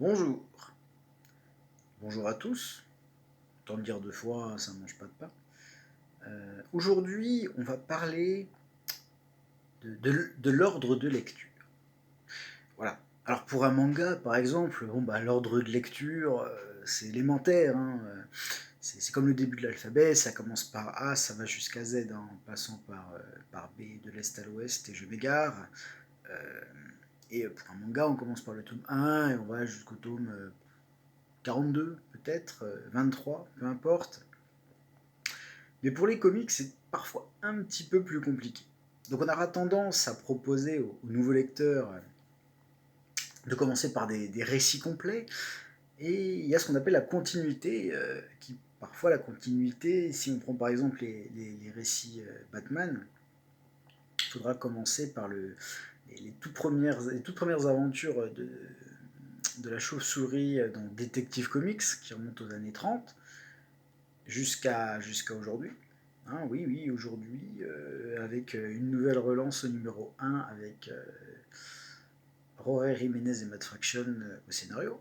Bonjour, bonjour à tous. Autant le dire deux fois, ça ne mange pas de pain. Aujourd'hui, on va parler de l'ordre de lecture. Voilà. Alors pour un manga, par exemple, l'ordre de lecture, c'est élémentaire. C'est comme le début de l'alphabet, ça commence par A, ça va jusqu'à Z, en passant par B de l'Est à l'Ouest, et je m'égare. Euh, et pour un manga, on commence par le tome 1 et on va jusqu'au tome 42 peut-être, 23, peu importe. Mais pour les comics, c'est parfois un petit peu plus compliqué. Donc on aura tendance à proposer aux nouveaux lecteurs de commencer par des récits complets, et il y a ce qu'on appelle la continuité, qui parfois la continuité, si on prend par exemple les récits Batman, il faudra commencer par les toutes premières aventures de la chauve-souris dans Detective Comics, qui remonte aux années 30, jusqu'à aujourd'hui. Oui, oui, aujourd'hui, avec une nouvelle relance au numéro 1 avec Jorge Jiménez et Matt Fraction au scénario.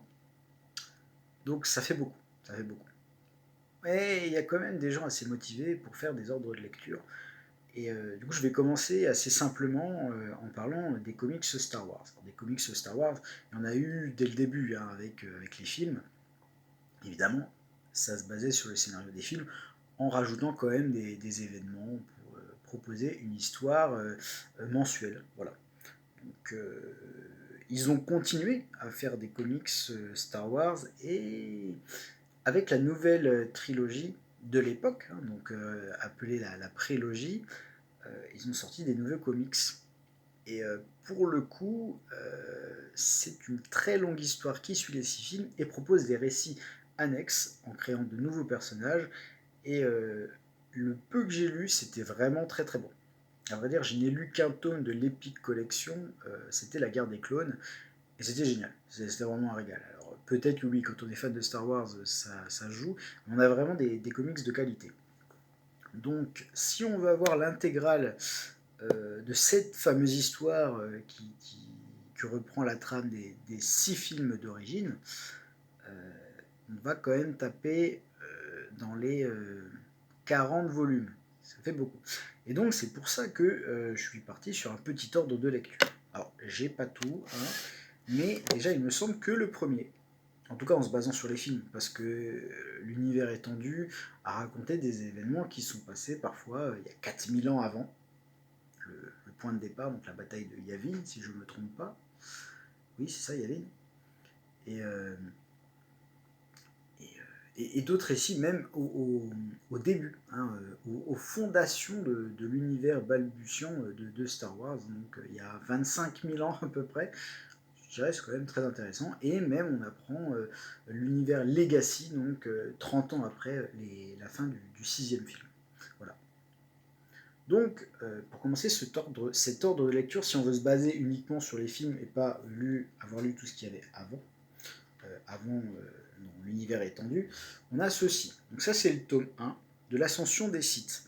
Donc ça fait beaucoup, ça fait beaucoup. Mais il y a quand même des gens assez motivés pour faire des ordres de lecture. Et du coup, je vais commencer assez simplement en parlant des comics Star Wars. Alors, des comics Star Wars, il y en a eu dès le début avec les films. Évidemment, ça se basait sur le scénario des films, en rajoutant quand même des événements pour proposer une histoire mensuelle. Voilà. Donc, ils ont continué à faire des comics Star Wars, et avec la nouvelle trilogie de l'époque, donc appelée la prélogie, ils ont sorti des nouveaux comics. Et pour le coup, c'est une très longue histoire qui suit les 6 films et propose des récits annexes en créant de nouveaux personnages. Et le peu que j'ai lu, c'était vraiment très très bon. À vrai dire, je n'ai lu qu'un tome de l'Epic Collection, c'était La Guerre des Clones, et c'était génial. C'était vraiment un régal. Alors peut-être que oui, quand on est fan de Star Wars, ça joue, mais on a vraiment des comics de qualité. Donc, si on veut avoir l'intégrale de cette fameuse histoire qui reprend la trame des 6 films d'origine, on va quand même taper dans les 40 volumes. Ça fait beaucoup. Et donc c'est pour ça que je suis parti sur un petit ordre de lecture. Alors j'ai pas tout, mais déjà il me semble que le premier, en tout cas en se basant sur les films, parce que l'univers étendu a raconté des événements qui sont passés parfois il y a 4000 ans avant le point de départ, donc la bataille de Yavin, si je ne me trompe pas. Oui, c'est ça, Yavin. Et, et d'autres récits, même au début, aux fondations de l'univers balbutiant de Star Wars, donc il y a 25 000 ans à peu près. Je dirais c'est quand même très intéressant. Et même on apprend l'univers Legacy, donc 30 ans après la fin du 6e film. Voilà. Donc, pour commencer cet ordre de lecture, si on veut se baser uniquement sur les films et pas avoir lu tout ce qu'il y avait avant l'univers étendu, on a ceci. Donc ça, c'est le tome 1 de l'ascension des Sith.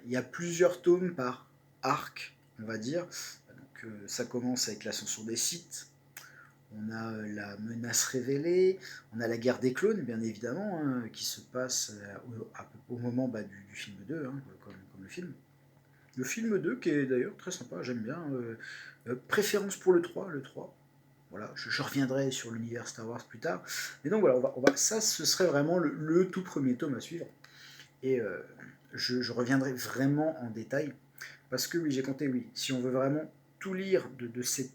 Il y a plusieurs tomes par arc, on va dire. Donc, ça commence avec l'ascension des Sith. On a la menace révélée, on a la guerre des clones, bien évidemment, qui se passe au moment du film 2, comme le film. Le film 2, qui est d'ailleurs très sympa, j'aime bien. Préférence pour le 3, Voilà, je reviendrai sur l'univers Star Wars plus tard. Mais donc voilà, ça, ce serait vraiment le tout premier tome à suivre. Et je reviendrai vraiment en détail. Parce que oui, j'ai compté, oui, si on veut vraiment tout lire de cette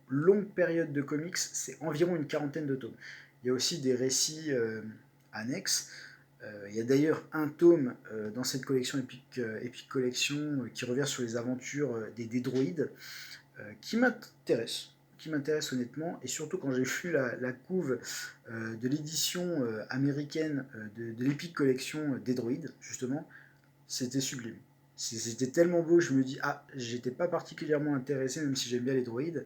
longue période de comics, c'est environ une quarantaine de tomes. Il y a aussi des récits annexes. Il y a d'ailleurs un tome dans cette collection Epic Collection qui revient sur les aventures des droïdes qui m'intéresse honnêtement, et surtout quand j'ai vu la couve de l'édition américaine de l'Epic Collection des droïdes, justement, c'était sublime. C'était tellement beau, je me dis, j'étais pas particulièrement intéressé, même si j'aime bien les droïdes,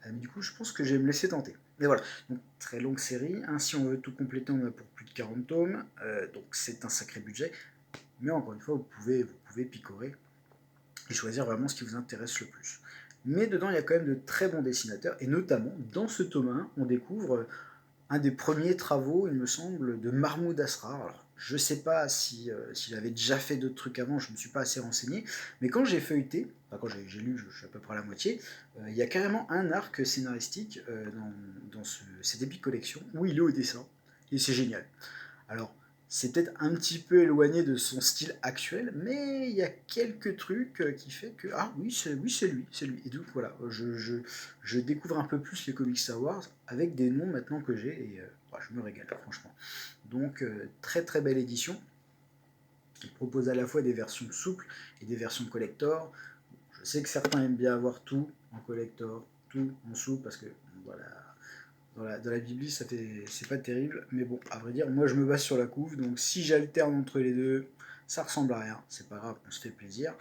mais du coup, je pense que je vais me laisser tenter. Mais voilà, donc très longue série, si on veut tout compléter, on a pour plus de 40 tomes, donc c'est un sacré budget, mais encore une fois, vous pouvez picorer et choisir vraiment ce qui vous intéresse le plus. mais dedans il y a quand même de très bons dessinateurs, et notamment dans ce tome 1, on découvre un des premiers travaux, il me semble, de Mahmoud Asrar. Alors, je ne sais pas si, s'il avait déjà fait d'autres trucs avant, je ne me suis pas assez renseigné, mais quand j'ai feuilleté, enfin quand j'ai lu, je suis à peu près à la moitié, il y a carrément un arc scénaristique dans cette épique collection où il est au dessin, et c'est génial. Alors, c'est peut-être un petit peu éloigné de son style actuel, mais il y a quelques trucs qui fait que ah oui c'est lui, c'est lui. Et donc voilà, je découvre un peu plus les comics Star Wars avec des noms maintenant que j'ai et bah, je me régale franchement. Donc très très belle édition. Il propose à la fois des versions souples et des versions collector. Je sais que certains aiment bien avoir tout en collector, tout en souple parce que voilà, dans la Bibli, c'est pas terrible, mais bon, à vrai dire, moi je me base sur la couve, donc si j'alterne entre les deux, ça ressemble à rien, c'est pas grave, on se fait plaisir.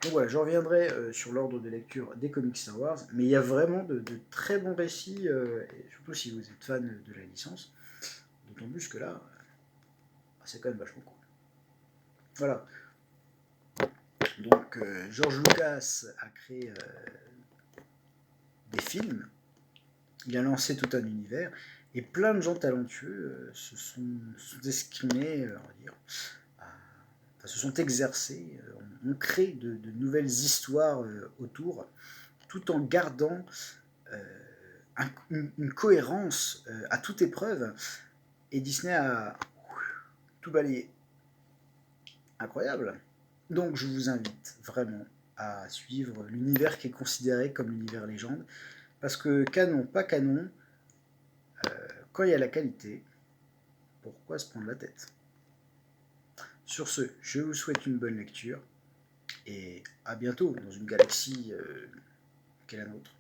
Donc voilà, je reviendrai sur l'ordre de lecture des comics Star Wars, mais il y a vraiment de très bons récits, et surtout si vous êtes fan de la licence, d'autant plus que là, c'est quand même vachement cool. Voilà, donc George Lucas a créé des films, il a lancé tout un univers, et plein de gens talentueux se sont exprimés, on va dire, se sont exercés, ont créé de nouvelles histoires autour, tout en gardant une cohérence à toute épreuve. Et Disney a tout balayé. Incroyable. Donc je vous invite vraiment à suivre l'univers qui est considéré comme l'univers légende, parce que canon, pas canon, quand il y a la qualité, pourquoi se prendre la tête? Sur ce, je vous souhaite une bonne lecture, et à bientôt dans une galaxie qu'est la nôtre.